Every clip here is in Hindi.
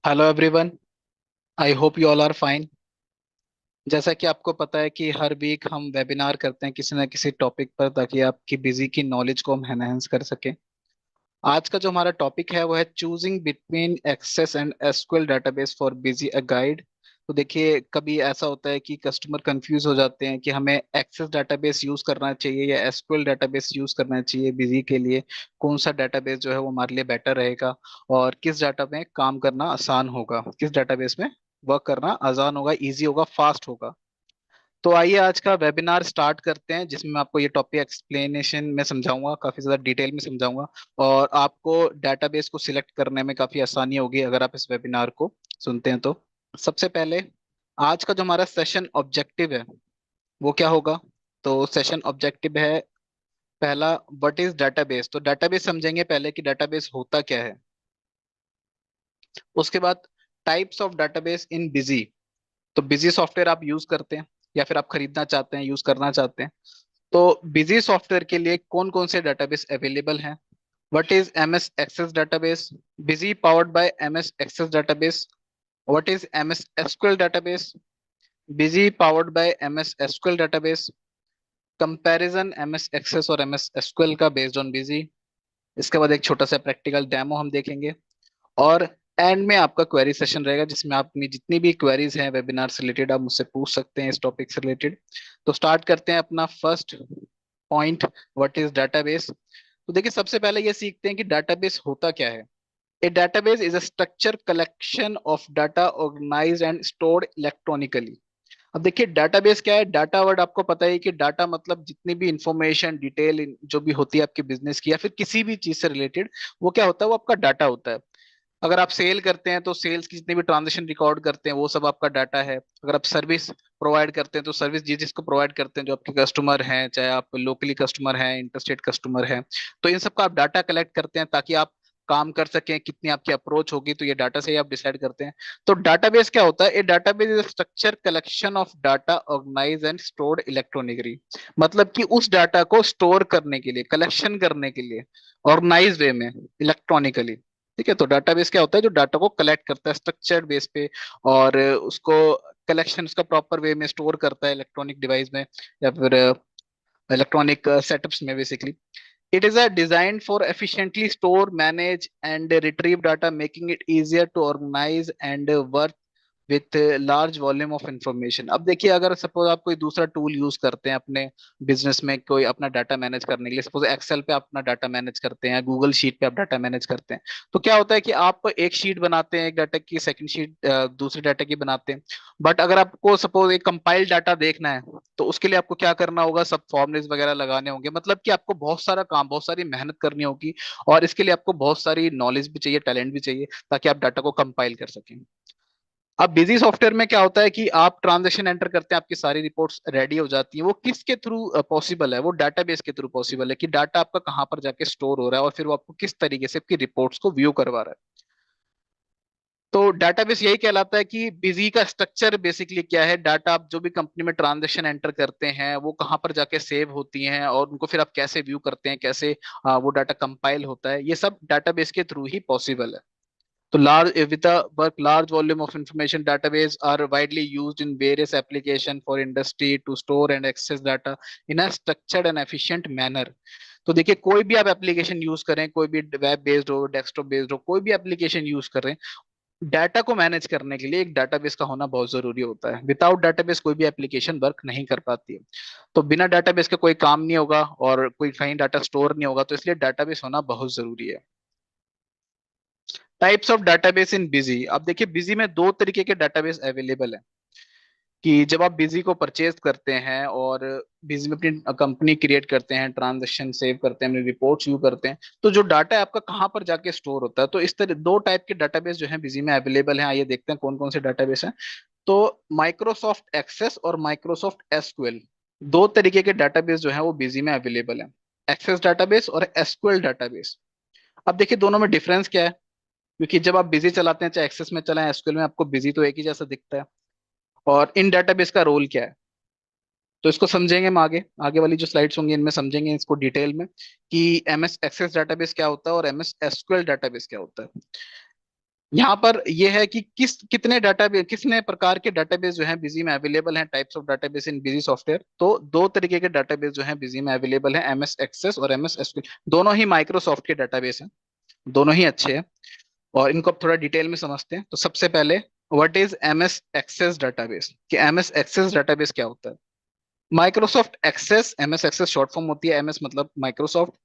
Hello everyone. I hope you all are fine. जैसा कि आपको पता है कि हर वीक हम वेबिनार करते हैं किसी ना किसी टॉपिक पर, ताकि आपकी बिजी की नॉलेज को हम एनहेंस कर सकें। आज का जो हमारा टॉपिक है वो है choosing between Access and SQL database for Busy a guide. तो देखिए, कभी ऐसा होता है कि कस्टमर कंफ्यूज हो जाते हैं कि हमें एक्सेस डेटाबेस यूज करना चाहिए या एसक्यूएल डेटाबेस यूज करना चाहिए बिजी के लिए। कौन सा डेटाबेस जो है वो हमारे लिए बेटर रहेगा, और किस डाटा में काम करना आसान होगा, किस डेटाबेस में वर्क करना आसान होगा, इजी होगा, फास्ट होगा। तो आइए आज का वेबिनार स्टार्ट करते हैं, जिसमें मैं आपको ये टॉपिक एक्सप्लेनेशन में समझाऊंगा, काफी ज्यादा डिटेल में समझाऊंगा। और आपको डेटाबेस को सिलेक्ट करने में काफी आसानी होगी अगर आप इस वेबिनार को सुनते हैं तो। सबसे पहले, आज का जो हमारा सेशन ऑब्जेक्टिव है वो क्या होगा। तो सेशन ऑब्जेक्टिव है, पहला, व्हाट इज डेटाबेस। तो डेटाबेस समझेंगे पहले कि डेटाबेस होता क्या है। उसके बाद, types of database in busy. तो बिजी सॉफ्टवेयर आप यूज करते हैं या फिर आप खरीदना चाहते हैं, यूज करना चाहते हैं। तो बिजी सॉफ्टवेयर के लिए कौन कौन से डेटाबेस अवेलेबल हैं। What is MS Access database, Busy powered by MS Access database. What is MS SQL database, Busy powered by MS SQL database. Comparison MS Access और एमएस एसक्यूएल का बेस्ड ऑन बिजी। इसके बाद एक छोटा सा प्रैक्टिकल डेमो हम देखेंगे। और एंड में आपका क्वेरी सेशन रहेगा, जिसमें आप अपनी जितनी भी क्वेरीज हैं वेबिनार से रिलेटेड आप मुझसे पूछ सकते हैं इस टॉपिक से रिलेटेड। तो स्टार्ट करते हैं अपना first point, what is database. तो देखिए, सबसे पहले ये सीखते हैं कि डेटाबेस होता क्या है। A database is a structure collection of data organised and stored electronically. अब देखिए, डेटाबेस क्या है। डाटा वर्ड आपको पता है कि डाटा मतलब जितनी भी इंफॉर्मेशन डिटेल जो भी होती है आपके बिजनेस की या फिर किसी भी चीज से रिलेटेड, वो क्या होता है, वो आपका डाटा होता है। अगर आप सेल करते हैं तो सेल्स की जितने भी ट्रांजेक्शन रिकॉर्ड करते हैं वो सब आपका डाटा है। अगर आप सर्विस प्रोवाइड करते हैं तो सर्विस जिस जिसको प्रोवाइड करते हैं, जो आपके कस्टमर हैं, चाहे आप लोकली कस्टमर हैं, इंटरस्टेट कस्टमर हैं, तो इन सब का आप डाटा कलेक्ट करते हैं ताकि आप काम कर सकें। कितनी आपकी अप्रोच होगी, तो ये डाटा से ही आप डिसाइड करते हैं। तो डाटाबेस क्या होता है। A database is structure collection of data organise and stored electronically. मतलब कि उस डाटा को स्टोर करने के लिए, कलेक्शन करने के लिए ऑर्गेनाइज वे में, इलेक्ट्रॉनिकली। ठीक है, तो डाटाबेस क्या होता है, जो डाटा को कलेक्ट करता है स्ट्रक्चर्ड बेस पे, और उसको कलेक्शन उसका प्रॉपर वे में स्टोर करता है इलेक्ट्रॉनिक डिवाइस में या फिर इलेक्ट्रॉनिक सेटअप्स में basically. It is a design for efficiently store, manage and retrieve data, making it easier to organize and work with large volume of information. अब देखिए, अगर सपोज आप कोई दूसरा टूल यूज करते हैं अपने बिजनेस में, कोई अपना डाटा मैनेज करने के लिए, सपोज एक्सेल पे आप अपना डाटा मैनेज करते हैं, गूगल शीट पे आप डाटा मैनेज करते हैं, तो क्या होता है कि आप एक शीट बनाते हैं एक डाटा की, सेकंड शीट दूसरे डाटा की बनाते हैं। बट अगर आपको सपोज एक कंपाइल्ड डाटा देखना है, तो उसके लिए आपको क्या करना होगा, सब फॉर्मुलेस वगैरह लगाने होंगे। मतलब कि आपको बहुत सारा काम, बहुत सारी मेहनत करनी होगी, और इसके लिए आपको बहुत सारी नॉलेज भी चाहिए, टैलेंट भी चाहिए, ताकि आप डाटा को कंपाइल कर सकें। अब बिजी सॉफ्टवेयर में क्या होता है कि आप ट्रांजेक्शन एंटर करते हैं, आपकी सारी रिपोर्ट्स रेडी हो जाती है। वो किसके थ्रू पॉसिबल है, वो डाटाबेस के थ्रू पॉसिबल है कि डाटा आपका कहाँ पर जाके स्टोर हो रहा है और फिर वो आपको किस तरीके से आपकी रिपोर्ट्स को व्यू करवा रहा है। तो डाटाबेस यही कहलाता है कि बिजी का स्ट्रक्चर बेसिकली क्या है। डाटा आप जो भी कंपनी में ट्रांजेक्शन एंटर करते हैं वो कहाँ पर जाके सेव होती हैं, और उनको फिर आप कैसे व्यू करते हैं, कैसे वो डाटा कंपाइल होता है, ये सब डाटाबेस के थ्रू ही पॉसिबल है। So large with a work large volume of information, database are widely used in various application for industry to store and access data in a structured and efficient manner. तो देखिए, कोई भी आप एप्लीकेशन यूज करें, कोई भी वेब बेस्ड हो, डेस्कटॉप बेस्ड हो, कोई भी एप्लीकेशन यूज कर रहे हैं, डाटा को मैनेज करने के लिए एक डाटाबेस का होना बहुत जरूरी होता है। विदाउट डाटाबेस कोई भी एप्लीकेशन वर्क नहीं कर पाती है। तो बिना डाटाबेस के कोई काम नहीं होगा और कोई कहीं डाटा स्टोर नहीं होगा, तो इसलिए डाटाबेस होना बहुत जरूरी है। Types of database in busy. अब देखिए, बिजी में दो तरीके के डाटाबेस अवेलेबल है। कि जब आप बिजी को परचेज करते हैं और बिजी में अपनी कंपनी क्रिएट करते हैं, ट्रांजेक्शन सेव करते हैं, अपनी रिपोर्ट्स व्यू करते हैं, तो जो डाटा है आपका कहाँ पर जाके स्टोर होता है। तो इस तरह दो टाइप के डाटाबेस जो है बिजी में अवेलेबल हैं। आइए देखते हैं कौन कौन से डाटाबेस हैं। तो माइक्रोसॉफ्ट एक्सेस और माइक्रोसॉफ्ट एसक्यूएल, दो तरीके के डाटाबेस जो है वो बिजी में अवेलेबल है। एक्सेस डाटाबेस और एसक्यूएल डाटाबेस। अब देखिए, दोनों में डिफरेंस क्या है। क्योंकि जब आप बिजी चलाते हैं, चाहे एक्सेस में चलाएं, एसक्यूएल में, आपको बिजी तो एक ही जैसा दिखता है। और इन डेटाबेस का रोल क्या है, तो इसको समझेंगे हम आगे, आगे वाली जो स्लाइड्स होंगी इनमें समझेंगे इसको डिटेल में कि एमएस एक्सेस डेटाबेस क्या होता है और एमएस एसक्यूएल डेटाबेस क्या होता है। यहाँ पर ये है कि कितने डाटाबेस, कितने प्रकार के डाटाबेस जो है बिजी में अवेलेबल हैं, types of database in busy software. तो दो तरीके के डाटाबेस जो है बिजी में अवेलेबल है, एमएस एक्सेस और एमएस एसक्यूएल। दोनों ही माइक्रोसॉफ्ट के डाटाबेस हैं, दोनों ही अच्छे हैं, और इनको अब थोड़ा डिटेल में समझते हैं। तो सबसे पहले what is MS Access database, कि एमएस एक्सेस डाटाबेस क्या होता है। Microsoft Access, MS Access short form होती है, एमएस मतलब Microsoft.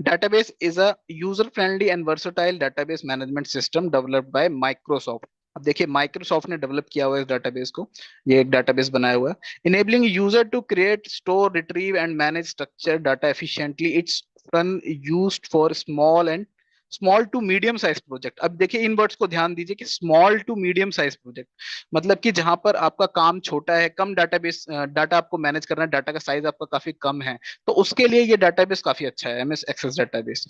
Database is a user-friendly and versatile database management system developed by Microsoft. अब देखिए माइक्रोसॉफ्ट ने डेवलप किया हुआ है इस डाटाबेस को, ये एक डाटाबेस बनाया हुआ है। Enabling user to create, store, retrieve and manage structure data efficiently. It's used for small to medium size project. अब देखिए इन वर्ड्स को ध्यान दीजिए कि small to medium size project, मतलब कि जहां पर आपका काम छोटा है, कम डाटाबेस डाटा आपको मैनेज करना है, डाटा का साइज आपका काफी कम है, तो उसके लिए ये डाटाबेस काफी अच्छा है, MS Access database.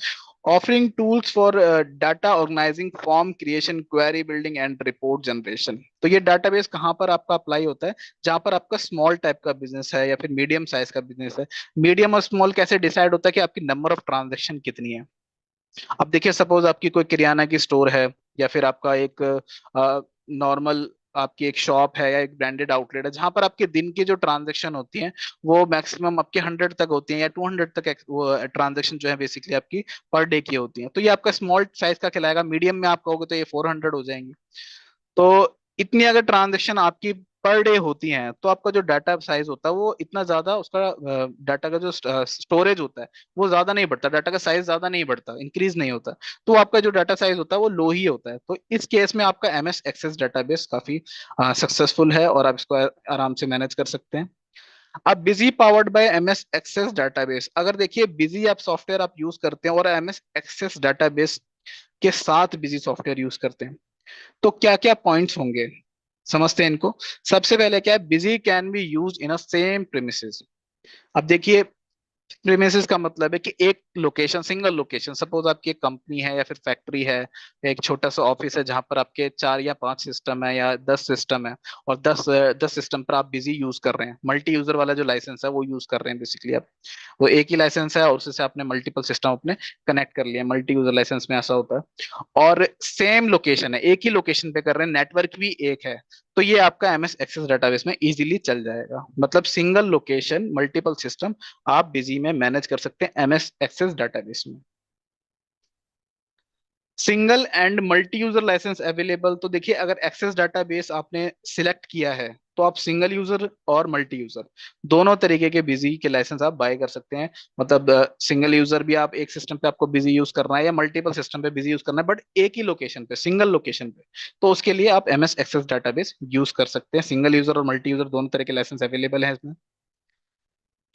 Offering tools for data organizing, form creation, query building and report generation. तो ये डाटाबेस कहाँ पर आपका अप्लाई होता है, जहां पर आपका स्मॉल टाइप का बिजनेस है या फिर मीडियम साइज का बिजनेस है। मीडियम और स्मॉल कैसे डिसाइड होता है, कि आपकी नंबर ऑफ ट्रांजेक्शन कितनी है। अब देखिए सपोज आपकी कोई किराना की स्टोर है, या फिर आपका एक नॉर्मल आपकी एक शॉप है या एक ब्रांडेड आउटलेट है, जहां पर आपके दिन की जो ट्रांजेक्शन होती हैं वो मैक्सिमम आपके 100 तक होती हैं, या 200 तक वो ट्रांजेक्शन जो है बेसिकली आपकी पर डे की होती हैं। तो ये आपका स्मॉल साइज का कहलाएगा। मीडियम में आप कहोगे तो ये 400 हो जाएंगी। तो इतनी अगर ट्रांजेक्शन आपकी पर डे होती हैं, तो आपका जो डाटा साइज होता है वो इतना ज्यादा, उसका डाटा का जो स्टोरेज होता है वो ज्यादा नहीं बढ़ता, डाटा का साइज ज्यादा नहीं बढ़ता, इंक्रीज नहीं होता। तो आपका जो डाटा साइज होता है वो लो ही होता है। तो इस केस में आपका एमएस एक्सेस डाटाबेस काफी सक्सेसफुल है, और आप इसको आराम से मैनेज कर सकते हैं। अब Busy powered by MS Access database, अगर देखिए बिजी आप सॉफ्टवेयर आप यूज करते हैं और एमएस एक्सेस डाटाबेस के साथ बिजी सॉफ्टवेयर यूज करते हैं, तो क्या क्या पॉइंट्स होंगे, समझते हैं इनको। सबसे पहले क्या है, busy can be use in a same premises. अब देखिए प्रीमिसेस का मतलब है कि एक लोकेशन, सिंगल लोकेशन, सपोज आपकी एक कंपनी है या फिर फैक्ट्री है, एक छोटा सा ऑफिस है जहां पर आपके 4 या 5 सिस्टम है या 10 सिस्टम है, और 10 सिस्टम पर आप बिजी यूज कर रहे हैं। मल्टी यूजर वाला जो लाइसेंस है वो यूज कर रहे हैं बेसिकली आप, वो एक ही लाइसेंस है और उससे आपने मल्टीपल सिस्टम अपने कनेक्ट कर लिए। मल्टी यूजर लाइसेंस में ऐसा होता है। और सेम लोकेशन है, एक ही लोकेशन पे कर रहे हैं, नेटवर्क भी एक है, तो ये आपका एमएस एक्सेस डाटाबेस में इजीली चल जाएगा। मतलब सिंगल लोकेशन मल्टीपल सिस्टम आप बिजी में मैनेज कर सकते हैं एमएस एक्सेस डाटाबेस में। Single and multi user license available, तो देखिए अगर एक्सेस डाटाबेस आपने सिलेक्ट किया है, तो आप सिंगल यूजर और मल्टी यूजर दोनों तरीके के बिजी के लाइसेंस आप बाय कर सकते हैं। मतलब सिंगल यूजर भी आप एक सिस्टम पे आपको बिजी यूज करना है, या मल्टीपल सिस्टम पे बिजी यूज करना है, बट एक ही लोकेशन पे, सिंगल लोकेशन पे, तो उसके लिए आप एमएस एक्सेस डाटाबेस यूज कर सकते हैं। सिंगल यूजर और मल्टी यूजर दोनों तरह के लाइसेंस अवेलेबल है इसमें।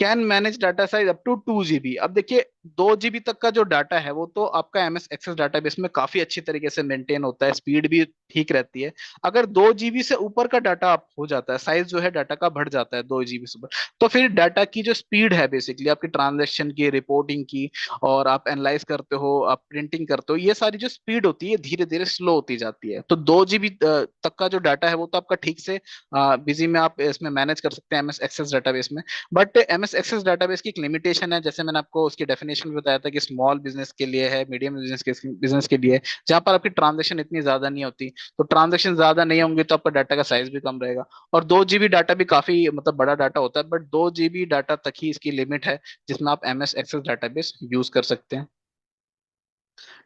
Can manage data size up to 2 GB। अब देखिए 2 GB तक का जो डाटा है वो तो आपका एमएस एक्सेस डाटाबेस में काफी अच्छी तरीके से मेंटेन होता है, स्पीड भी ठीक रहती है। अगर 2 GB से ऊपर का डाटा आप हो जाता है, साइज जो है डाटा का बढ़ जाता है 2 GB से ऊपर, तो फिर डाटा की जो स्पीड है बेसिकली आपकी ट्रांजेक्शन की, रिपोर्टिंग की, और आप एनालाइज करते हो, आप प्रिंटिंग करते हो, ये सारी जो स्पीड होती है धीरे धीरे स्लो होती जाती है। तो 2 GB तक का जो डाटा है वो तो आपका ठीक से बिजी में आप इसमें मैनेज कर सकते हैं एमएस एक्सेस डाटाबेस में। बट एमएस एक्सेस डाटाबेस की एक लिमिटेशन है, जैसे मैंने आपको उसकी डेफिनेशन भी बताया था कि स्मॉल बिजनेस के लिए है, मीडियम बिजनेस के लिए है, जहां पर आपकी ट्रांजेक्शन इतनी ज्यादा नहीं होती। तो ट्रांजेक्शन ज्यादा नहीं होंगे तो आपका डाटा का साइज भी कम रहेगा। और 2 GB डाटा भी काफी मतलब बड़ा डाटा होता है, बट 2 GB डाटा तक ही इसकी लिमिट है जिसमें आप एमएस एक्सेस डाटाबेस यूज कर सकते हैं।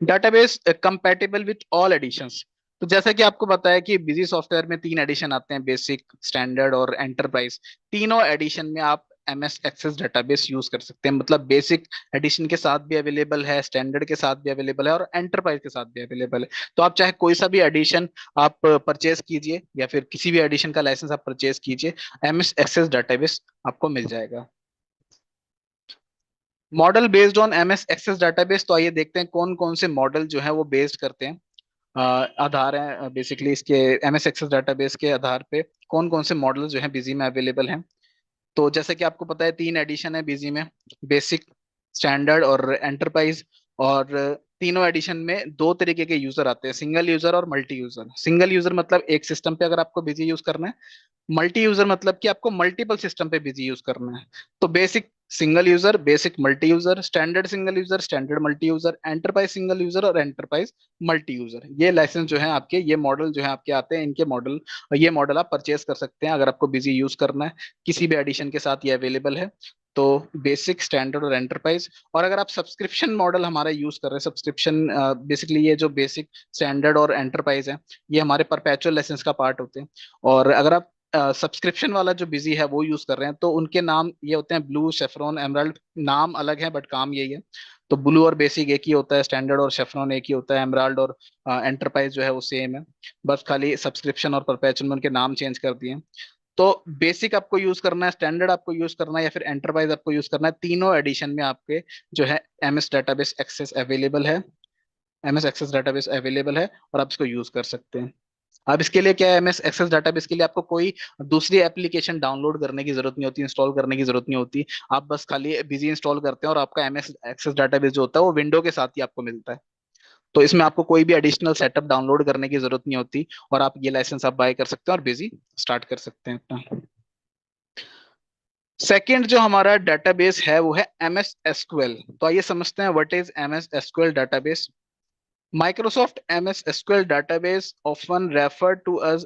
Database compatible with all editions. तो जैसा कि आपको बताया कि बिजी सॉफ्टवेयर में 3 एडिशन आते हैं, बेसिक, स्टैंडर्ड और एंटरप्राइज। तीनों एडिशन में आप एमएस एक्सेस डाटाबेस यूज कर सकते हैं। मतलब बेसिक एडिशन के साथ भी अवेलेबल है, स्टैंडर्ड के साथ भी अवेलेबल है, और एंटरप्राइज के साथ भी अवेलेबल है। तो आप चाहे कोई सा भी एडिशन आप परचेज कीजिए, या फिर किसी भी एडिशन का लाइसेंस आप परचेज कीजिए, एमएस एक्सेस डाटाबेस आपको मिल जाएगा। Model based on MS Access database, तो आइए देखते हैं कौन कौन से मॉडल जो है वो बेस्ड करते हैं, आधार है बेसिकली इसके एमएस एक्सेस डाटाबेस के आधार पे कौन कौन से मॉडल जो है बिजी में अवेलेबल हैं। तो जैसे कि आपको पता है 3 एडिशन है बिजी में, बेसिक, स्टैंडर्ड और एंटरप्राइज। और तीनों एडिशन में 2 तरीके के यूजर आते हैं, सिंगल यूजर और मल्टी यूजर। सिंगल यूजर मतलब एक सिस्टम पे अगर आपको बिजी यूज करना है, मल्टी यूजर मतलब कि आपको मल्टीपल सिस्टम पे बिजी यूज करना है। तो basic single user, basic multi user, standard single user, standard multi user, enterprise single user और एंटरप्राइज मल्टी यूजर। ये लाइसेंस जो है आपके, ये मॉडल जो है आपके आते हैं, इनके मॉडल, ये मॉडल आप परचेज कर सकते हैं अगर आपको बिजी यूज करना है। किसी भी एडिशन के साथ ये अवेलेबल है। तो बेसिक, स्टैंडर्ड और एंटरप्राइज। और अगर आप सब्सक्रिप्शन मॉडल हमारा यूज कर रहे हैं, सब्सक्रिप्शन बेसिकली ये जो बेसिक, स्टैंडर्ड और एंटरप्राइज है, ये हमारे परपेचुअल लाइसेंस का पार्ट होते हैं। और अगर आप सब्सक्रिप्शन वाला जो बिजी है वो यूज कर रहे हैं, तो उनके नाम ये होते हैं ब्लू, शेफरॉन, एमराल्ड। नाम अलग है बट काम यही है। तो ब्लू और बेसिक एक ही होता है, स्टैंडर्ड और शेफरॉन एक ही होता है, एमराल्ड और एंटरप्राइज जो है वो सेम है। बस खाली सब्सक्रिप्शन और परपेचुअल में उनके नाम चेंज कर दिए हैं। तो बेसिक आपको यूज करना है, स्टैंडर्ड आपको यूज करना है, या फिर एंटरप्राइज आपको यूज करना है, तीनों एडिशन में आपके जो है एमएस डेटाबेस एक्सेस अवेलेबल है। एमएस एक्सेस डेटाबेस अवेलेबल है और आप इसको यूज कर सकते हैं। अब इसके लिए क्या है, एमएस एक्सेस डेटाबेस के लिए आपको कोई दूसरी एप्लीकेशन डाउनलोड करने की जरूरत नहीं होती, इंस्टॉल करने की जरूरत नहीं होती। आप बस खाली बिजी इंस्टॉल करते हैं और आपका एमएस एक्सेस डेटाबेस जो होता है वो विंडो के साथ ही आपको मिलता है। तो इसमें आपको कोई भी एडिशनल सेटअप डाउनलोड करने की जरूरत नहीं होती, और आप ये लाइसेंस आप बाय कर सकते हैं और बिजी स्टार्ट कर सकते हैं अपना। सेकंड जो हमारा डेटाबेस है वो है एमएस एसक्यूएल। तो आइए समझते हैं what is MS SQL database. Microsoft MS SQL database, often referred to as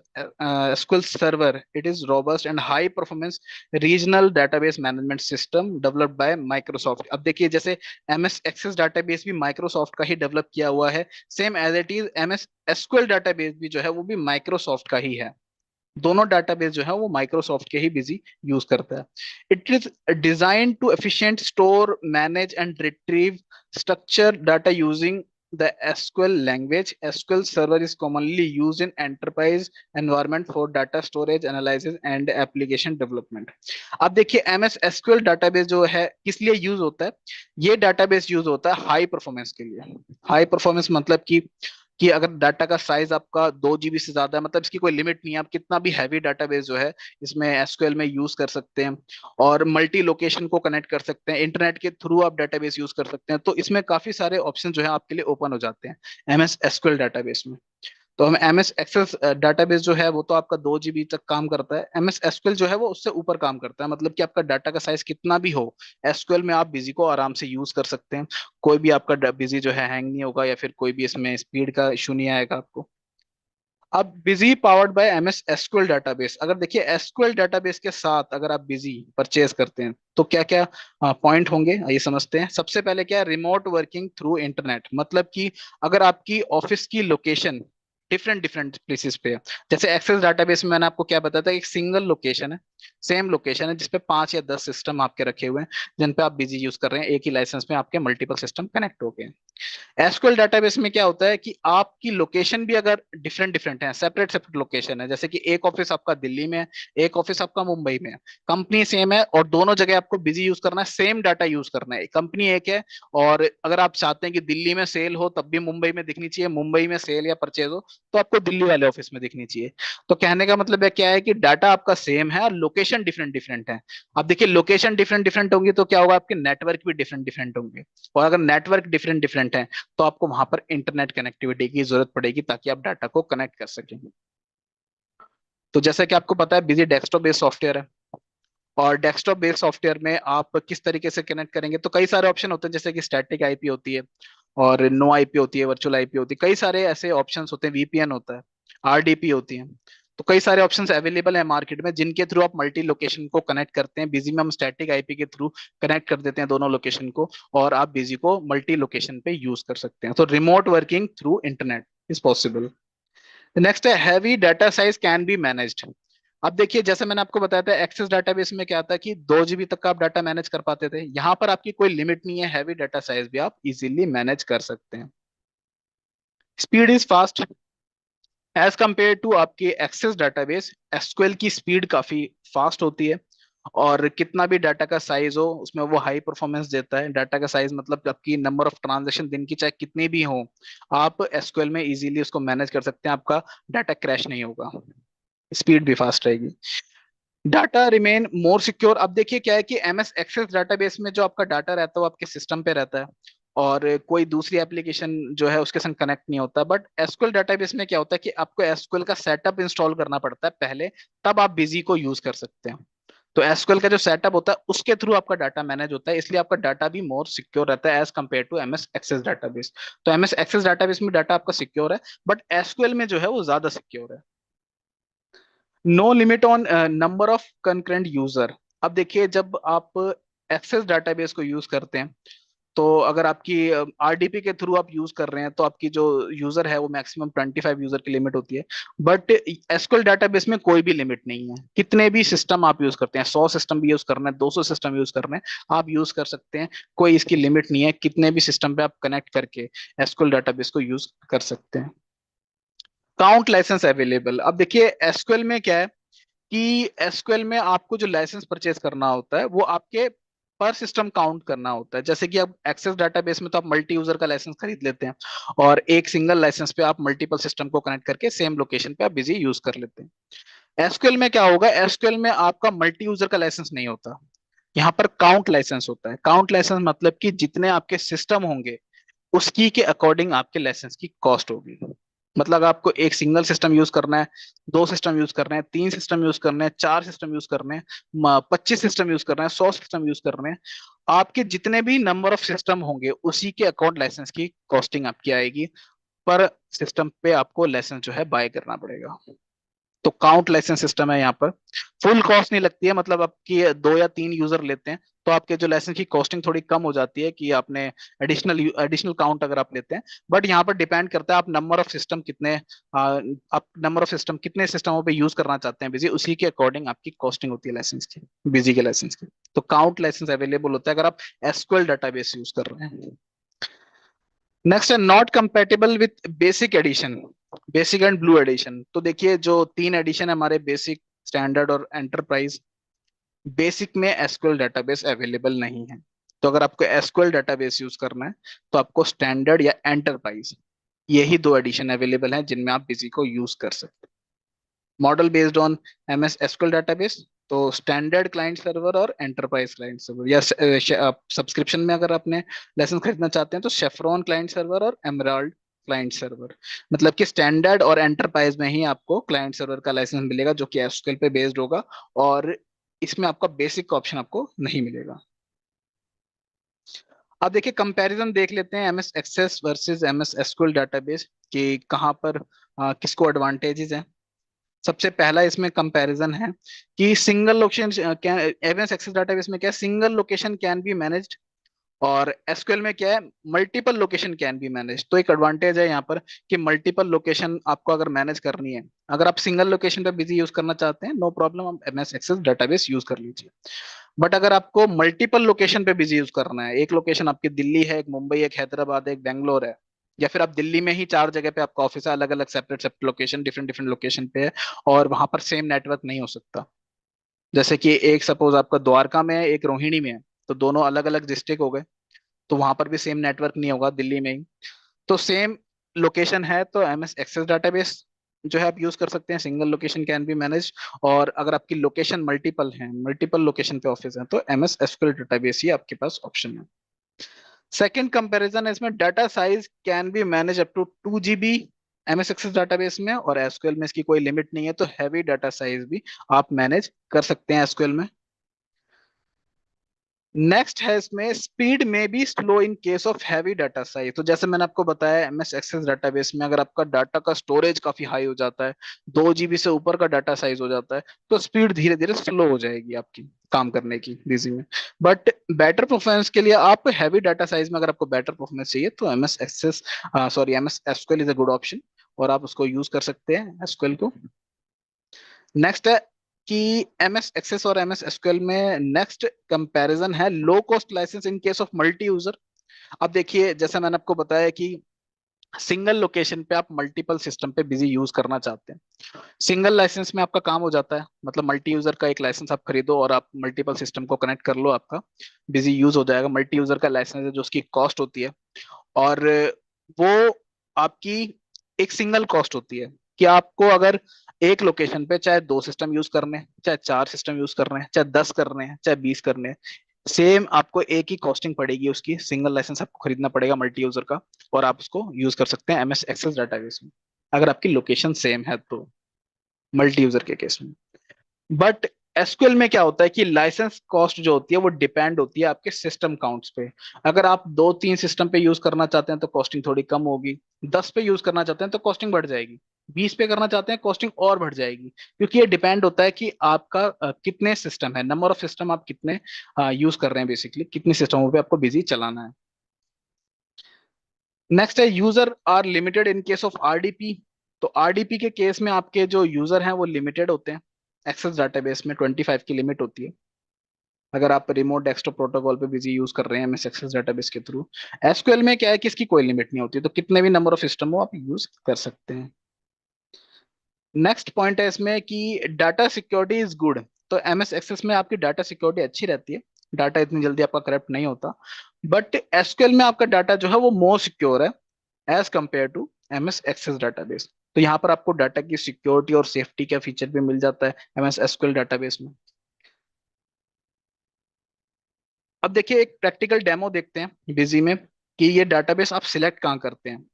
SQL Server, it is robust and high performance regional database management system developed by Microsoft। अब देखिए, जैसे MS Access database भी Microsoft का ही डेवलप किया हुआ है, same as it is MS SQL database भी जो है वो भी Microsoft का ही है। दोनों डेटाबेस जो है वो माइक्रोसॉफ्ट के ही बिजी यूज करता है। It is design to efficient store, manage and retrieve structure data using the SQL language. SQL Server is commonly used in enterprise environment for data storage, analysis and application development। अब देखिए, MS SQL database जो है किस लिए यूज होता है, ये database यूज होता है हाई परफॉर्मेंस के लिए। हाई परफॉर्मेंस मतलब कि अगर डाटा का साइज आपका 2 GB से ज्यादा है, मतलब इसकी कोई लिमिट नहीं है, आप कितना भी हैवी डाटाबेस जो है इसमें एसक्यूएल में यूज कर सकते हैं। और मल्टी लोकेशन को कनेक्ट कर सकते हैं, इंटरनेट के थ्रू आप डाटाबेस यूज कर सकते हैं। तो इसमें काफी सारे ऑप्शन जो है आपके लिए ओपन हो जाते हैं एमएस एसक्यूएल डाटाबेस में। तो हम एमएस एक्सेस डाटाबेस जो है वो तो आपका 2 GB तक काम करता है। एमएस एसक्यूएल जो है वो उससे ऊपर काम करता है, मतलब कि आपका डाटा का साइज कितना भी हो, एसक्यूएल में आप बिजी को आराम से यूज कर सकते हैं। कोई भी आपका बिजी जो है हैंग नहीं होगा, या फिर कोई भी इसमें स्पीड का इशू नहीं आएगा आपको। अब Busy powered by MS SQL database, अगर देखिए एसक्यूएल डाटाबेस के साथ अगर आप बिजी परचेज करते हैं तो क्या क्या पॉइंट होंगे, आइए समझते हैं। सबसे पहले क्या है, रिमोट वर्किंग थ्रू इंटरनेट, मतलब कि अगर आपकी ऑफिस की लोकेशन डिफरेंट डिफरेंट प्लेसेस पे है। जैसे एक्सेस डाटाबेस में मैंने आपको क्या बताया था, एक सिंगल लोकेशन है, सेम लोकेशन है जिसपे 5 या 10 सिस्टम आपके रखे हुए हैं, जिन पे आप बिजी यूज कर रहे हैं, एक ही लाइसेंस में आपके मल्टीपल सिस्टम कनेक्ट हो गए हैं। एसक्यूएल डेटाबेस में क्या होता है कि आपकी लोकेशन भी अगर डिफरेंट डिफरेंट है, सेपरेट सेपरेट लोकेशन है, जैसे कि एक ऑफिस आपका दिल्ली में है, एक ऑफिस आपका मुंबई में है, कंपनी सेम है और दोनों जगह आपको बिजी यूज करना है, सेम डाटा यूज करना है, कंपनी एक है। और अगर आप चाहते हैं कि दिल्ली में सेल हो तब भी मुंबई में दिखनी चाहिए, मुंबई में सेल या परचेज हो तो आपको दिल्ली वाले ऑफिस में दिखनी चाहिए। तो कहने का मतलब है क्या है कि डाटा आपका सेम है और लोकेशन डिफरेंट डिफरेंट है। अब देखिए, लोकेशन डिफरेंट डिफरेंट होंगी तो क्या होगा, आपके नेटवर्क भी डिफरेंट डिफरेंट होंगे। और अगर नेटवर्क डिफरेंट डिफरेंट है तो आपको वहां पर इंटरनेट कनेक्टिविटी की जरूरत पड़ेगी ताकि आप डाटा को कनेक्ट कर सकें। तो जैसा कि आपको पता है, बिजी डेस्कटॉप बेस्ड सॉफ्टवेयर है, और डेस्कटॉप बेस्ड सॉफ्टवेयर में आप किस तरीके से कनेक्ट करेंगे, तो कई सारे ऑप्शन होते हैं, जैसे कि स्टैटिक आईपी होती है, और नो आईपी होती है, वर्चुअल आईपी होती है, कई सारे ऐसे ऑप्शंस होते हैं, वीपीएन होता है, आरडीपी होती है। तो कई सारे ऑप्शंस अवेलेबल है मार्केट में जिनके थ्रू आप मल्टी लोकेशन को कनेक्ट करते हैं। बिजी में हम स्टैटिक आईपी के थ्रू कनेक्ट कर देते हैं दोनों लोकेशन को, और आप बिजी को मल्टी लोकेशन पे यूज कर सकते हैं। तो remote working through internet is possible. Next है heavy data size can be managed. अब देखिए, जैसे मैंने आपको बताया था एक्सेस डाटाबेस में क्या था कि 2 GB तक का आप डाटा मैनेज कर पाते थे, यहाँ पर आपकी कोई लिमिट नहीं है, हैवी डाटा साइज भी आप इजीली मैनेज कर सकते हैं। Speed is fast as compare to आपके एक्सेस डाटाबेस। एसक्यूएल की स्पीड काफी फास्ट होती है, और कितना भी डाटा का साइज हो उसमें वो हाई परफॉर्मेंस देता है। डाटा का साइज मतलब आपकी नंबर ऑफ ट्रांजेक्शन दिन की चाहे कितनी भी हो, आप एसक्यूएल में इजीली उसको मैनेज कर सकते हैं, आपका डाटा क्रैश नहीं होगा, स्पीड भी फास्ट रहेगी। Data remain more secure. अब देखिए क्या है कि एमएस एक्सेस डाटाबेस में जो आपका डाटा रहता है वो आपके सिस्टम पे रहता है, और कोई दूसरी एप्लीकेशन जो है उसके संग कनेक्ट नहीं होता। बट एसक्यूएल डाटाबेस में क्या होता है कि आपको एसक्यूएल का सेटअप इंस्टॉल करना पड़ता है पहले, तब आप बिजी को यूज कर सकते हैं। तो एसक्यूएल का जो सेटअप होता है उसके थ्रू आपका डाटा मैनेज होता है, इसलिए आपका डाटा भी मोर सिक्योर रहता है as compare to MS Access database. तो एमएस एक्सेस डाटाबेस में डाटा आपका सिक्योर है, बट एसक्यूएल में जो है वो ज्यादा सिक्योर है। No limit on number of concurrent user. अब देखिए, जब आप एक्सेस डाटाबेस को यूज करते हैं, तो अगर आपकी आरडीपी के थ्रू आप यूज कर रहे हैं तो आपकी जो यूजर है वो मैक्सिमम 25 यूजर की लिमिट होती है। बट एसक्यूएल डाटाबेस में कोई भी लिमिट नहीं है, कितने भी सिस्टम आप यूज करते हैं, 100 सिस्टम भी यूज करना है, 200 सिस्टम यूज करना है, आप यूज कर सकते हैं। कोई इसकी लिमिट नहीं है, कितने भी सिस्टम पे आप कनेक्ट करके एसक्यूएल डाटाबेस को यूज कर सकते हैं। Count license available. अब देखिए एसक्यूएल में क्या है कि एसक्यूएल में आपको जो लाइसेंस परचेज करना होता है वो आपके पर सिस्टम काउंट करना होता है। जैसे कि अब एक्सेस डाटाबेस में तो आप मल्टी यूजर का लाइसेंस खरीद लेते हैं, और एक सिंगल लाइसेंस पे आप मल्टीपल सिस्टम को कनेक्ट करके सेम लोकेशन पे आप बिजी यूज कर लेते हैं। एसक्यूएल में क्या होगा, एसक्यूएल में आपका मल्टी यूजर का लाइसेंस नहीं होता, यहाँ पर काउंट लाइसेंस होता है। काउंट लाइसेंस मतलब कि जितने आपके सिस्टम होंगे उसकी के अकॉर्डिंग आपके लाइसेंस की कॉस्ट होगी। मतलब आपको एक सिंगल सिस्टम यूज करना है, 2 सिस्टम यूज करना है, 3 सिस्टम यूज करने हैं, 4 सिस्टम यूज करने हैं, 25 सिस्टम यूज करना है, 100 सिस्टम यूज करने हैं, आपके जितने भी नंबर ऑफ सिस्टम होंगे उसी के अकॉर्ड लाइसेंस की कॉस्टिंग आपकी आएगी। पर सिस्टम पे आपको लाइसेंस जो है बाय करना पड़ेगा। तो काउंट लाइसेंस सिस्टम है यहाँ पर। फुल कॉस्ट नहीं लगती है, मतलब आपकी 2 या 3 यूजर लेते हैं तो आपके जो लाइसेंस की कॉस्टिंग थोड़ी कम हो जाती है कि आपने एडिशनल काउंट अगर आप लेते हैं। बट यहाँ पर डिपेंड करता है आप नंबर ऑफ सिस्टम कितने आप नंबर ऑफ सिस्टम कितने सिस्टमों पे यूज करना चाहते हैं बिजी, उसी के अकॉर्डिंग आपकी कॉस्टिंग होती है लाइसेंस की, बिजी के लाइसेंस की। तो काउंट लाइसेंस अवेलेबल होता है अगर आप एसक्यूएल डाटाबेस यूज कर रहे हैं। नेक्स्ट है not compatible with basic edition, basic and blue edition. तो देखिए जो 3 एडिशन है हमारे, बेसिक, स्टैंडर्ड और एंटरप्राइज। बेसिक में एसक्यूएल डाटाबेस अवेलेबल नहीं है, तो अगर आपको एसक्यूएल डाटाबेस यूज करना है तो आपको स्टैंडर्ड या एंटरप्राइज, यही 2 एडिशन अवेलेबल हैं जिनमें आप बिजी को यूज कर सकते हैं। Model based on MS SQL database, तो स्टैंडर्ड क्लाइंट सर्वर और एंटरप्राइज क्लाइंट सर्वर, या सब्सक्रिप्शन में अगर आपने लाइसेंस खरीदना चाहते हैं तो शेफ्रॉन क्लाइंट सर्वर और एमराल्ड क्लाइंट सर्वर। मतलब कि स्टैंडर्ड और एंटरप्राइज में ही आपको क्लाइंट सर्वर का लाइसेंस मिलेगा जो कि एसक्यूएल पे बेस्ड होगा, और इसमें आपका बेसिक का ऑप्शन आपको नहीं मिलेगा। अब देखिए कंपैरिजन देख लेते हैं MS Access versus MS SQL database कि कहाँ पर किसको एडवांटेजेस हैं। सबसे पहला इसमें कंपैरिजन है कि single location MS Access database में क्या है, single location can be managed, और एसक्यूएल में क्या है, multiple location can be manage. तो एक एडवांटेज है यहाँ पर कि मल्टीपल लोकेशन आपको अगर मैनेज करनी है, अगर आप सिंगल लोकेशन पे बिजी यूज करना चाहते हैं, नो प्रॉब्लम, आप एमएस एक्सेस डाटाबेस यूज कर लीजिए। बट अगर आपको मल्टीपल लोकेशन पे बिजी यूज करना है, एक लोकेशन आपकी दिल्ली है, एक मुंबई, एक हैदराबाद, एक बेंगलोर है, या फिर आप दिल्ली में ही 4 जगह पे आपका ऑफिस है, अलग अलग separate separate location, different different location पे है, और वहां पर सेम नेटवर्क नहीं हो सकता। जैसे कि एक सपोज आपका द्वारका में है, एक रोहिणी में है, तो दोनों अलग अलग डिस्ट्रिक्ट हो गए, तो वहां पर भी सेम नेटवर्क नहीं होगा दिल्ली में ही। तो सेम लोकेशन है तो एमएस एक्सेस डाटाबेस जो है आप यूज कर सकते हैं, single location can be manage. और अगर आपकी लोकेशन मल्टीपल है, मल्टीपल लोकेशन पे ऑफिस है, तो एमएस एसक्यूएल डाटाबेस ही आपके पास ऑप्शन है। सेकंड कंपैरिजन है इसमें, data size can be manage up to 2 GB MS Access database में, और एसक्यूएल में इसकी कोई लिमिट नहीं है, तो हैवी डाटा साइज भी आप मैनेज कर सकते हैं एसक्यूएल में। नेक्स्ट है इसमें, स्पीड में भी slow in case of heavy data size. तो जैसे मैंने आपको बताया एमएस एक्सेस डाटाबेस में अगर आपका डाटा का स्टोरेज काफी हाई हो जाता है, 2 GB से ऊपर का डाटा साइज हो जाता है, तो स्पीड धीरे धीरे स्लो हो जाएगी आपकी काम करने की बिजी में। बट बेटर परफॉर्मेंस के लिए आप हैवी डाटा साइज में अगर आपको बेटर परफॉर्मेंस चाहिए तो MS Access sorry MS SQL is a good option, और आप उसको यूज कर सकते हैं एसक्यूएल को। नेक्स्ट है कि एमएस एक्सेस और एमएस एसक्यूएल में नेक्स्ट कंपैरिजन है low cost license in case of multi user. अब देखिए जैसा मैंने आपको बताया कि सिंगल लोकेशन पे आप मल्टीपल सिस्टम पे बिजी यूज करना चाहते हैं, सिंगल लाइसेंस में आपका काम हो जाता है, मतलब मल्टी यूजर का एक लाइसेंस आप खरीदो और आप मल्टीपल सिस्टम को कनेक्ट कर लो, आपका बिजी यूज हो जाएगा। मल्टी यूजर का लाइसेंस है जो उसकी कॉस्ट होती है, और वो आपकी एक सिंगल कॉस्ट होती है कि आपको अगर एक लोकेशन पे चाहे 2 सिस्टम यूज करने हैं, चाहे 4 सिस्टम यूज करने हैं, चाहे 10 करने हैं, चाहे 20 करने हैं, सेम आपको एक ही कॉस्टिंग पड़ेगी, उसकी सिंगल लाइसेंस आपको खरीदना पड़ेगा मल्टी यूजर का, और आप उसको यूज कर सकते हैं एमएस एक्सेस डाटाबेस में अगर आपकी लोकेशन सेम है तो, मल्टी यूजर के केस में। बट एसक्यूएल में क्या होता है कि लाइसेंस कॉस्ट जो होती है वो डिपेंड होती है आपके सिस्टम काउंट्स पे। अगर आप 2-3 सिस्टम पे यूज करना चाहते हैं तो कॉस्टिंग थोड़ी कम होगी, 10 पे यूज करना चाहते हैं तो कॉस्टिंग बढ़ जाएगी, 20 पे करना चाहते हैं कॉस्टिंग और बढ़ जाएगी, क्योंकि ये डिपेंड होता है कि आपका कितने सिस्टम है, नंबर ऑफ सिस्टम आप कितने यूज कर रहे हैं, बेसिकली कितने सिस्टमों पे आपको बिजी चलाना है। नेक्स्ट है user are limited in case of RDP. तो आरडीपी के केस में आपके जो यूजर हैं वो लिमिटेड होते हैं। एक्सेस डेटाबेस में 25 की लिमिट होती है अगर आप रिमोट डेस्कटॉप प्रोटोकॉल पे बिजी यूज कर रहे हैं एमएस एक्सेस डेटाबेस के थ्रू। एसक्यूएल में क्या है कि इसकी कोई लिमिट नहीं होती, तो कितने भी नंबर ऑफ सिस्टम हो आप यूज कर सकते हैं। नेक्स्ट पॉइंट है इसमें कि डाटा सिक्योरिटी इज गुड। तो एमएस एक्सेस में आपकी डाटा सिक्योरिटी अच्छी रहती है, डाटा इतनी जल्दी आपका करप्ट नहीं होता। बट एसक्यूएल में आपका डाटा जो है वो मोर सिक्योर है as compare to MS Access database. तो यहाँ पर आपको डाटा की सिक्योरिटी और सेफ्टी का फीचर भी मिल जाता है एमएस एसक्यूएल डेटाबेस में। अब देखिए एक प्रैक्टिकल डेमो देखते हैं बिजी में कि ये डाटाबेस आप सिलेक्ट कहाँ करते हैं।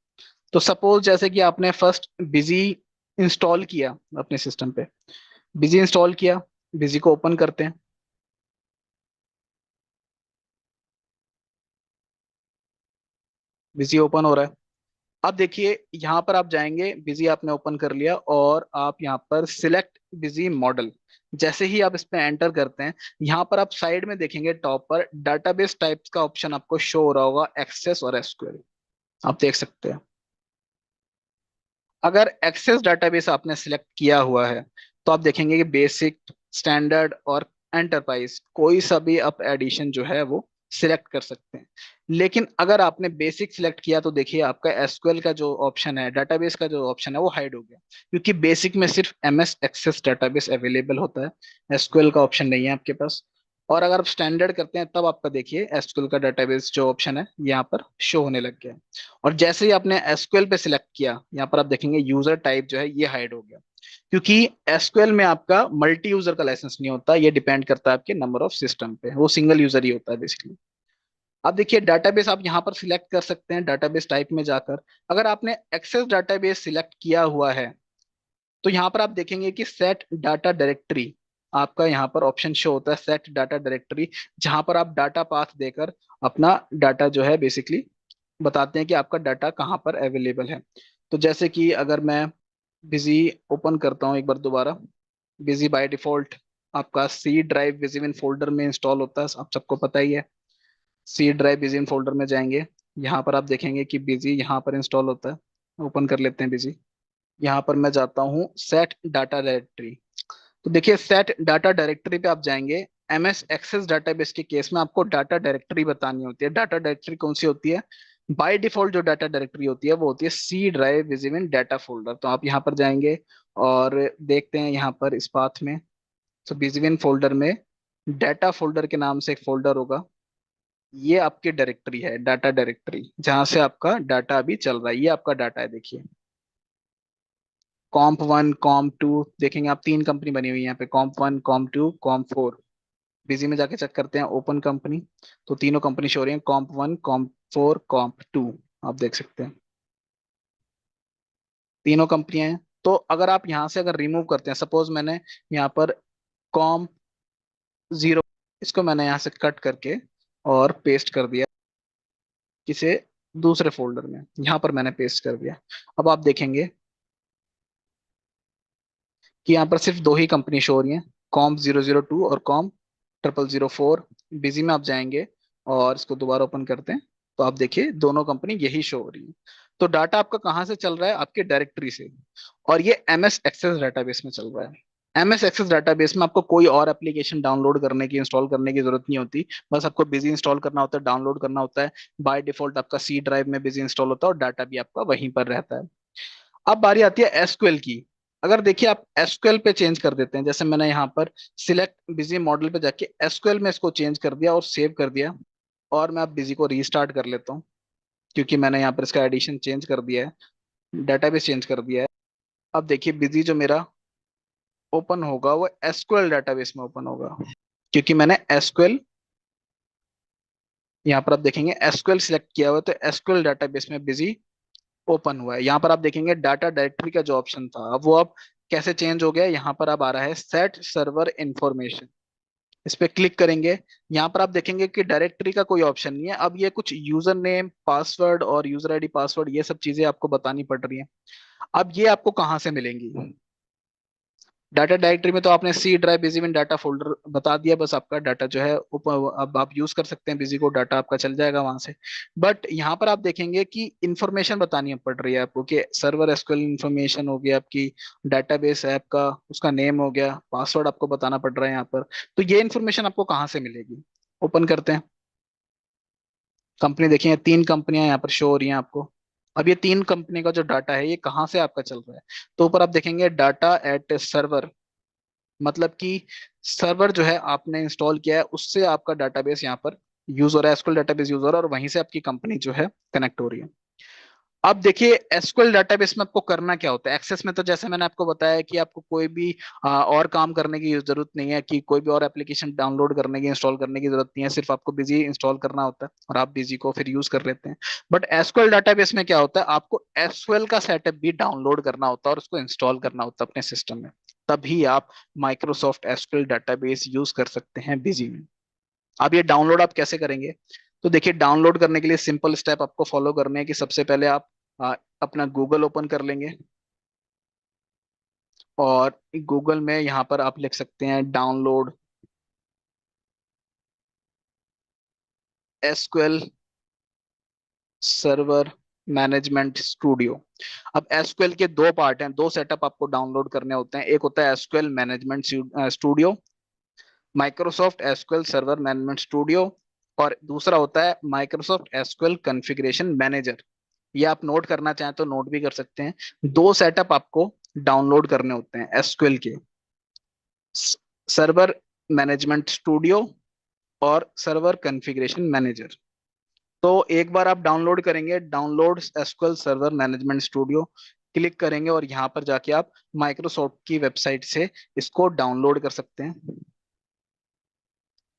तो सपोज जैसे कि आपने फर्स्ट बिजी इंस्टॉल किया अपने सिस्टम पे, बिजी इंस्टॉल किया, बिजी को ओपन करते हैं। बिजी ओपन हो रहा है। अब देखिए यहाँ पर आप जाएंगे, बिजी आपने ओपन कर लिया और आप यहाँ पर सिलेक्ट बिजी मॉडल, जैसे ही आप इस पे एंटर करते हैं यहाँ पर आप साइड में देखेंगे टॉप पर डाटाबेस टाइप्स का ऑप्शन आपको शो हो रहा होगा, एक्सेस और एसक्यूएल। आप देख सकते हैं अगर एक्सेस डेटाबेस आपने सिलेक्ट किया हुआ है तो आप देखेंगे कि बेसिक, स्टैंडर्ड और एंटरप्राइज कोई सा भी आप एडिशन जो है वो सिलेक्ट कर सकते हैं। लेकिन अगर आपने बेसिक सिलेक्ट किया तो देखिए आपका एसक्यूएल का जो ऑप्शन है, डेटाबेस का जो ऑप्शन है वो हाइड हो गया, क्योंकि बेसिक में सिर्फ एमएस एक्सेस डेटाबेस अवेलेबल होता है, एसक्यूएल का ऑप्शन नहीं है आपके पास। और अगर आप स्टैंडर्ड करते हैं तब आपका देखिए एसक्यूएल का डेटाबेस जो ऑप्शन है यहाँ पर शो होने लग गया है। और जैसे ही आपने एसक्यूएल पे सिलेक्ट किया यहाँ पर आप देखेंगे यूजर टाइप जो है ये हाइड हो गया, क्योंकि एसक्यूएल में आपका मल्टी यूजर का लाइसेंस नहीं होता, ये डिपेंड करता है आपके नंबर ऑफ सिस्टम पे, वो सिंगल यूजर ही होता है बेसिकली। अब देखिए डाटाबेस आप यहाँ पर सिलेक्ट कर सकते हैं डाटाबेस टाइप में जाकर। अगर आपने एक्सेस डाटाबेस सिलेक्ट किया हुआ है तो यहाँ पर आप देखेंगे कि सेट डाटा डायरेक्टरी, आपका यहाँ पर ऑप्शन शो होता है सेट डाटा डायरेक्टरी, जहां पर आप डाटा पाथ देकर अपना डाटा जो है बेसिकली बताते हैं कि आपका डाटा कहाँ पर अवेलेबल है। तो जैसे कि अगर मैं बिजी ओपन करता हूँ एक बार दोबारा, बिजी बाय डिफॉल्ट आपका C drive Busy in folder में इंस्टॉल होता है, आप सबको पता ही है। C drive Busy in folder में जाएंगे, यहाँ पर आप देखेंगे कि बिजी यहाँ पर इंस्टॉल होता है। ओपन कर लेते हैं बिजी। यहाँ पर मैं जाता हूँ सेट डाटा डायरेक्टरी। तो देखिए सेट डाटा डायरेक्टरी पे आप जाएंगे, एमएस एक्सेस डाटाबेस के केस में आपको डाटा डायरेक्टरी बतानी होती है। डाटा डायरेक्टरी कौन सी होती है? बाय डिफॉल्ट जो डाटा डायरेक्टरी होती है वो होती है C drive visible in data folder. तो आप यहाँ पर जाएंगे और देखते हैं यहाँ पर इस पाथ में, तो विजिबल फोल्डर में डाटा फोल्डर के नाम से एक फोल्डर होगा, ये आपकी डायरेक्टरी है, डाटा डायरेक्टरी, जहां से आपका डाटा अभी चल रहा है, ये आपका डाटा है देखिए। कॉम्प वन, कॉम्प टू, देखेंगे आप तीन कंपनी बनी हुई है यहाँ पे, comp one, comp two, comp four. Busy में जाके चेक करते हैं ओपन कंपनी, तो तीनों कंपनी शो हो रही है, comp one, comp four, comp two. आप देख सकते हैं तीनों कंपनियां हैं। तो अगर आप यहाँ से अगर रिमूव करते हैं, सपोज मैंने यहाँ पर कॉम्प जीरो, इसको मैंने यहाँ से कट करके और पेस्ट कर दिया किसे दूसरे फोल्डर में, यहाँ पर मैंने पेस्ट कर दिया। अब आप देखेंगे कि यहाँ पर सिर्फ दो ही कंपनी शो हो रही है, कॉम्प 002 और कॉम्प 0004। बिजी में आप जाएंगे और इसको दोबारा ओपन करते हैं तो आप देखिए दोनों कंपनी यही शो हो रही है। तो डाटा आपका कहाँ से चल रहा है? आपके डायरेक्टरी से। और ये एमएस एक्सेस डाटाबेस में चल रहा है। एमएस एक्सेस डाटाबेस में आपको कोई और एप्लीकेशन डाउनलोड करने की, इंस्टॉल करने की जरूरत नहीं होती, बस आपको बिजी इंस्टॉल करना होता है, डाउनलोड करना होता है। बाय डिफॉल्ट आपका सी ड्राइव में बिजी इंस्टॉल होता है और डाटा भी आपका वहीं पर रहता है। अब बारी आती है एसक्यूएल की। अगर देखिए आप एसक्यूएल पे चेंज कर देते हैं, जैसे मैंने यहाँ पर सिलेक्ट बिजी मॉडल पे जाके एसक्यूएल में इसको चेंज कर दिया और सेव कर दिया, और मैं अब बिजी को रीस्टार्ट कर लेता हूँ, क्योंकि मैंने यहाँ पर इसका एडिशन चेंज कर दिया है, डेटाबेस चेंज कर दिया है। अब देखिए बिजी जो मेरा ओपन होगा वो एसक्यूएल डेटाबेस में ओपन होगा, क्योंकि मैंने एसक्यूएल, यहाँ पर आप देखेंगे एसक्यूएल सिलेक्ट किया हुआ है, तो एसक्यूएल डेटाबेस में बिजी ओपन हुआ है। यहाँ पर आप देखेंगे डाटा डायरेक्टरी का जो ऑप्शन था अब वो आप कैसे चेंज हो गया, यहाँ पर अब आ रहा है सेट सर्वर इंफॉर्मेशन। इस पे क्लिक करेंगे, यहाँ पर आप देखेंगे कि डायरेक्टरी का कोई ऑप्शन नहीं है। अब ये कुछ यूजर नेम पासवर्ड और यूजर आईडी पासवर्ड ये सब चीजें आपको बतानी पड़ रही हैं। अब ये आपको कहाँ से मिलेंगी? डाटा डायरेक्टरी में तो आपने सी ड्राइव बिजी में डाटा फोल्डर बता दिया, बस आपका डाटा जो है ऊपर अब आप यूज कर सकते हैं बिजी को, डाटा आपका चल जाएगा वहां से। बट यहाँ पर आप देखेंगे कि इंफॉर्मेशन बतानी पड़ रही है आपको, कि सर्वर एसक्यूएल इंफॉर्मेशन हो गया आपकी, डाटाबेस ऐप का उसका नेम हो गया, पासवर्ड आपको बताना पड़ रहा है यहाँ पर। तो ये इन्फॉर्मेशन आपको कहाँ से मिलेगी? ओपन करते हैं कंपनी, देखिए 3 कंपनियां यहाँ पर शो हो रही हैं आपको। अब ये 3 कंपनी का जो डाटा है ये कहाँ से आपका चल रहा है? तो ऊपर आप देखेंगे डाटा एट सर्वर, मतलब कि सर्वर जो है आपने इंस्टॉल किया है उससे आपका डाटाबेस यहाँ पर यूज हो रहा है, एसक्यूएल डाटाबेस यूज हो रहा है, और वहीं से आपकी कंपनी जो है कनेक्ट हो रही है। अब देखिए एसक्यूएल डाटाबेस में आपको करना क्या होता है। एक्सेस में तो जैसे मैंने आपको बताया कि आपको कोई भी और काम करने की जरूरत नहीं है, कि कोई भी और एप्लीकेशन डाउनलोड करने की इंस्टॉल करने की जरूरत नहीं है, सिर्फ आपको बिजी इंस्टॉल करना होता है और आप बिजी को फिर यूज कर लेते हैं। बट एसक्यूएल डाटाबेस में क्या होता है, आपको एसक्यूएल का सेटअप भी डाउनलोड करना होता है और उसको इंस्टॉल करना होता है अपने सिस्टम में, तभी आप माइक्रोसॉफ्ट एसक्यूएल डाटाबेस यूज कर सकते हैं बिजी में। अब ये डाउनलोड आप कैसे करेंगे? तो देखिए डाउनलोड करने के लिए सिंपल स्टेप आपको फॉलो करने हैं, कि सबसे पहले आप अपना गूगल ओपन कर लेंगे, और गूगल में यहाँ पर आप लिख सकते हैं download SQL server management studio. अब एसक्यूएल के 2 पार्ट हैं, 2 सेटअप आपको डाउनलोड करने होते हैं। एक होता है SQL management studio, Microsoft SQL server management studio, और दूसरा होता है माइक्रोसॉफ्ट एसक्यूएल कॉन्फ़िगरेशन मैनेजर। ये आप नोट करना चाहें तो नोट भी कर सकते हैं। 2 सेटअप आपको डाउनलोड करने होते हैं एसक्यूएल के, सर्वर मैनेजमेंट स्टूडियो और सर्वर कॉन्फ़िगरेशन मैनेजर। तो एक बार आप डाउनलोड करेंगे, download SQL server management studio click करेंगे, और यहाँ पर जाके आप माइक्रोसॉफ्ट की वेबसाइट से इसको डाउनलोड कर सकते हैं।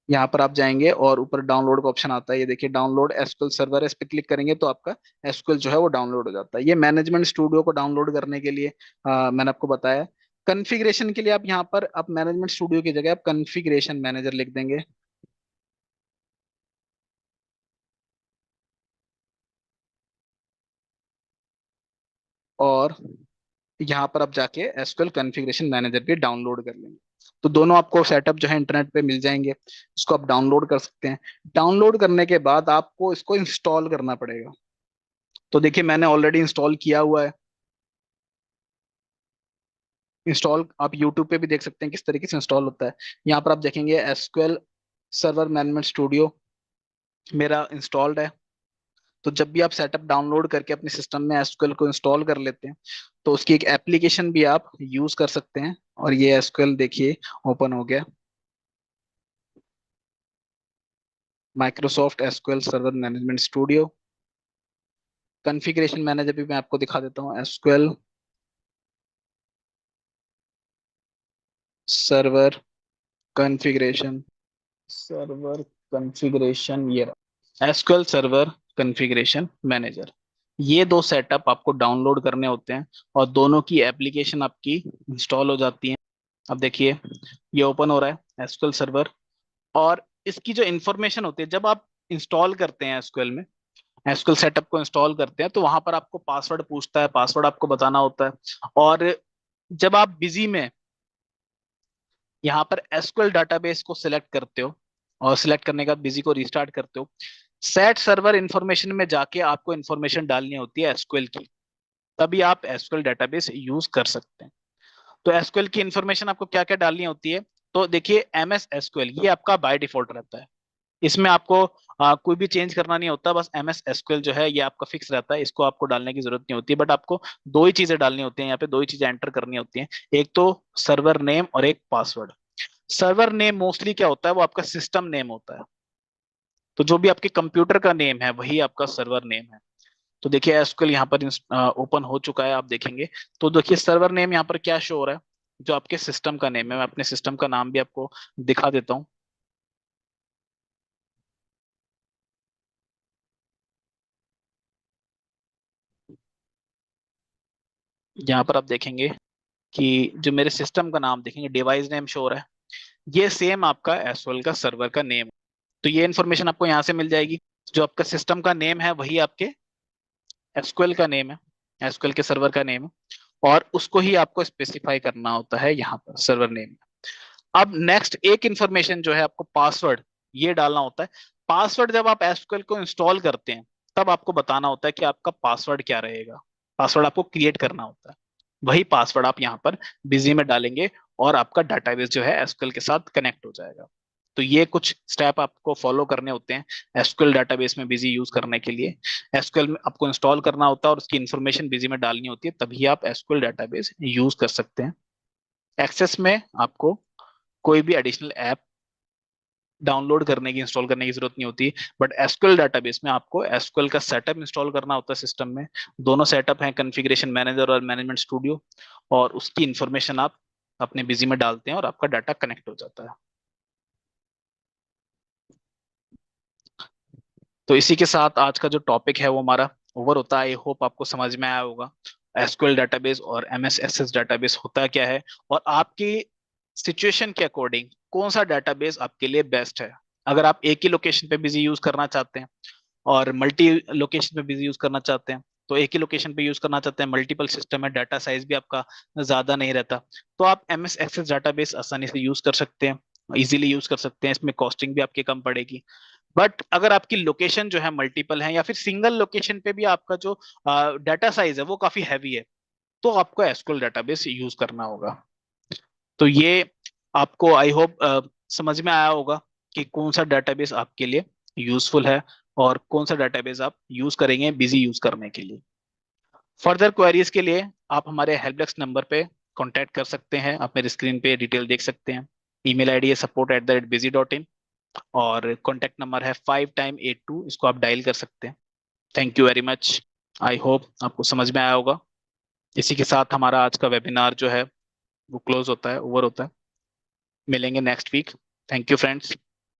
यहाँ पर आप जाएंगे और ऊपर डाउनलोड का ऑप्शन आता है, ये देखिए डाउनलोड एसक्यूएल सर्वर है, इस पे क्लिक करेंगे तो आपका एसक्यूएल जो है वो डाउनलोड हो जाता है। ये मैनेजमेंट स्टूडियो को डाउनलोड करने के लिए मैंने आपको बताया। कॉन्फ़िगरेशन के लिए आप यहाँ पर आप मैनेजमेंट स्टूडियो की जगह आप कॉन्फ़िगरेशन मैनेजर लिख देंगे, और यहाँ पर आप जाके एसक्यूएल कॉन्फ़िगरेशन मैनेजर भी डाउनलोड कर लेंगे। तो दोनों आपको सेटअप जो है इंटरनेट पे मिल जाएंगे, इसको आप डाउनलोड कर सकते हैं। डाउनलोड करने के बाद आपको इसको इंस्टॉल करना पड़ेगा। तो देखिए मैंने ऑलरेडी इंस्टॉल किया हुआ है। इंस्टॉल आप यूट्यूब पे भी देख सकते हैं किस तरीके से इंस्टॉल होता है। यहाँ पर आप देखेंगे एसक्यूएल सर्वर मैनेजमेंट स्टूडियो मेरा इंस्टॉल्ड है। तो जब भी आप सेटअप डाउनलोड करके अपने सिस्टम में एसक्यूएल को इंस्टॉल कर लेते हैं, तो उसकी एक एप्लीकेशन भी आप यूज कर सकते हैं। और ये एसक्यूएल देखिए ओपन हो गया, Microsoft SQL server management studio. Configuration manager भी मैं आपको दिखा देता हूँ, SQL server configuration, server configuration, ये एसक्यूएल सर्वर कॉन्फ़िगरेशन मैनेजर। ये 2 सेटअप आपको डाउनलोड करने होते हैं, और दोनों की एप्लीकेशन आपकी इंस्टॉल हो जाती है। अब देखिए ये ओपन हो रहा है एसक्यूएल सर्वर, और इसकी जो इंफॉर्मेशन होती है जब आप इंस्टॉल करते हैं एसक्यूएल में, एसक्यूएल सेटअप को इंस्टॉल करते हैं, तो वहां पर आपको पासवर्ड पूछता है, पासवर्ड आपको बताना होता है। और जब आप बिजी में यहाँ पर एसक्यूएल डाटाबेस को सिलेक्ट करते हो, और सिलेक्ट करने के बाद बिजी को रिस्टार्ट करते हो, सेट सर्वर इंफॉर्मेशन में जाके आपको इंफॉर्मेशन डालनी होती है एसक्यूएल की, तभी आप एसक्यूएल डाटाबेस यूज कर सकते हैं। तो एसक्यूएल की इंफॉर्मेशन आपको क्या क्या डालनी होती है? तो देखिए एमएस एसक्यूएल ये आपका बाय डिफॉल्ट रहता है, इसमें आपको कोई भी चेंज करना नहीं होता, बस एमएस एसक्यूएल जो है ये आपका फिक्स रहता है, इसको आपको डालने की जरूरत नहीं होती। बट आपको 2 ही चीजें डालनी होती हैं यहाँ पे, 2 ही चीजें एंटर करनी होती हैं, एक तो सर्वर नेम और एक पासवर्ड। सर्वर नेम मोस्टली क्या होता है, वो आपका सिस्टम नेम होता है। तो जो भी आपके कंप्यूटर का नेम है वही आपका सर्वर नेम है। तो देखिए एसक्यूएल यहाँ पर ओपन हो चुका है, आप देखेंगे। तो देखिए सर्वर नेम यहाँ पर क्या शो हो रहा है, जो आपके सिस्टम का नेम है। मैं अपने सिस्टम का नाम भी आपको दिखा देता हूँ। यहाँ पर आप देखेंगे कि जो मेरे सिस्टम का नाम देखेंगे, डिवाइस नेम शो हो रहा है, ये सेम आपका एसक्यूएल का सर्वर का नेम। तो ये इन्फॉर्मेशन आपको यहाँ से मिल जाएगी। जो आपका सिस्टम का नेम है वही आपके एसक्यूएल का नेम है, एसक्यूएल के सर्वर का नेम है, और उसको ही आपको स्पेसिफाई करना होता है यहाँ पर सर्वर नेम। अब नेक्स्ट एक इंफॉर्मेशन जो है आपको पासवर्ड ये डालना होता है। पासवर्ड जब आप एसक्यूएल को इंस्टॉल करते हैं तब आपको बताना होता है कि आपका पासवर्ड क्या रहेगा। पासवर्ड आपको क्रिएट करना होता है, वही पासवर्ड आप यहाँ पर बिजी में डालेंगे और आपका डाटाबेस जो है एसक्यूएल के साथ कनेक्ट हो जाएगा। तो ये कुछ स्टेप आपको फॉलो करने होते हैं एसक्यूएल डाटाबेस में बिजी यूज करने के लिए। एसक्यूएल में आपको इंस्टॉल करना होता है और उसकी इन्फॉर्मेशन बिजी में डालनी होती है, तभी आप एसक्यूएल डाटाबेस यूज कर सकते हैं। एक्सेस में आपको कोई भी एडिशनल ऐप डाउनलोड करने की, इंस्टॉल करने की जरूरत नहीं होती, बट एसक्यूएल डाटाबेस में आपको एसक्यूएल का सेटअप इंस्टॉल करना होता है सिस्टम में। दोनों सेटअप हैं, कॉन्फ़िगरेशन मैनेजर और मैनेजमेंट स्टूडियो, और उसकी इंफॉर्मेशन आप अपने बिजी में डालते हैं और आपका डाटा कनेक्ट हो जाता है। तो इसी के साथ आज का जो टॉपिक है वो हमारा ओवर होता है। आई होप आपको समझ में आया होगा एसक्यूएल डाटाबेस और एमएस एक्सेस डाटाबेस होता क्या है, और आपकी सिचुएशन के अकॉर्डिंग कौन सा डाटाबेस आपके लिए बेस्ट है। अगर आप एक ही लोकेशन पे बिजी यूज करना चाहते हैं और मल्टी लोकेशन पे बिजी यूज करना चाहते हैं, तो एक ही लोकेशन पे यूज करना चाहते हैं, मल्टीपल सिस्टम है, डाटा साइज भी आपका ज्यादा नहीं रहता, तो आप एमएस एक्सेस डाटाबेस आसानी से यूज कर सकते हैं, इजीली यूज कर सकते हैं। इसमें कॉस्टिंग भी आपकी कम पड़ेगी। बट अगर आपकी लोकेशन जो है मल्टीपल है, या फिर सिंगल लोकेशन पे भी आपका जो डाटा साइज है वो काफी हैवी है, तो आपको एसक्यूएल डाटाबेस यूज करना होगा। तो ये आपको आई होप समझ में आया होगा कि कौन सा डाटाबेस आपके लिए यूजफुल है और कौन सा डाटाबेस आप यूज करेंगे बिजी यूज करने के लिए। फर्दर क्वेरीज के लिए आप हमारे हेल्प डेस्क नंबर पे कांटेक्ट कर सकते हैं। आप मेरी स्क्रीन पे डिटेल देख सकते हैं। ईमेल आईडी है support@busy.in, और कॉन्टेक्ट नंबर है 5 टाइम 82, इसको आप डायल कर सकते हैं। Thank you very much. I hope आपको समझ में आया होगा। इसी के साथ हमारा आज का वेबिनार जो है वो क्लोज होता है, ओवर होता है। मिलेंगे next week. Thank you friends.